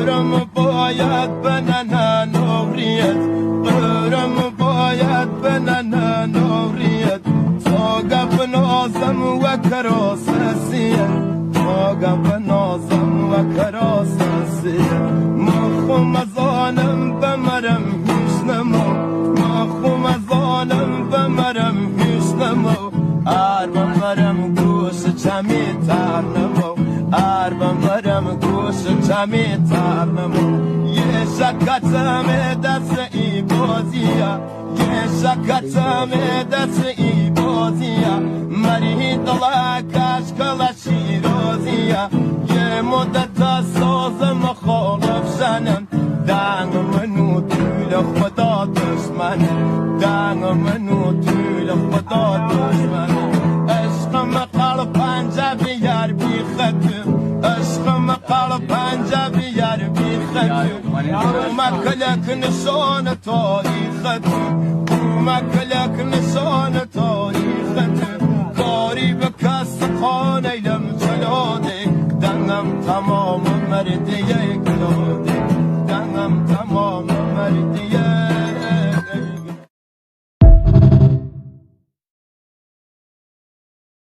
قرم باید بنن نوریت قرم باید بنن نوریت تا گپ نازم و کراسسیت تا گپ نازم و کراسسیت مخم ازانم بمرم هیچ نمو مخم ازانم بمرم هیچ نمو اربم برم گوش چمی تر نمو اربم برم گوش چمی تر نمو یه شکتم دست ای بازیا یه شکتم دست ای بازیا مری دلا کش کلشی روزیا یه مدت سازم مخالف شنم دنگ منو توی خدا دشمنم دنگ منو توی خدا دشمنم عشقم قلب پنجه بیار بی خطم عشقم قلب پنجه بیار بی خطم مکلک نشان تاریختم مکلک نشان تاریختم کاری به کس خانه لم چلاده دنگم تمام مردیه گلاده دنگم تمام مردیه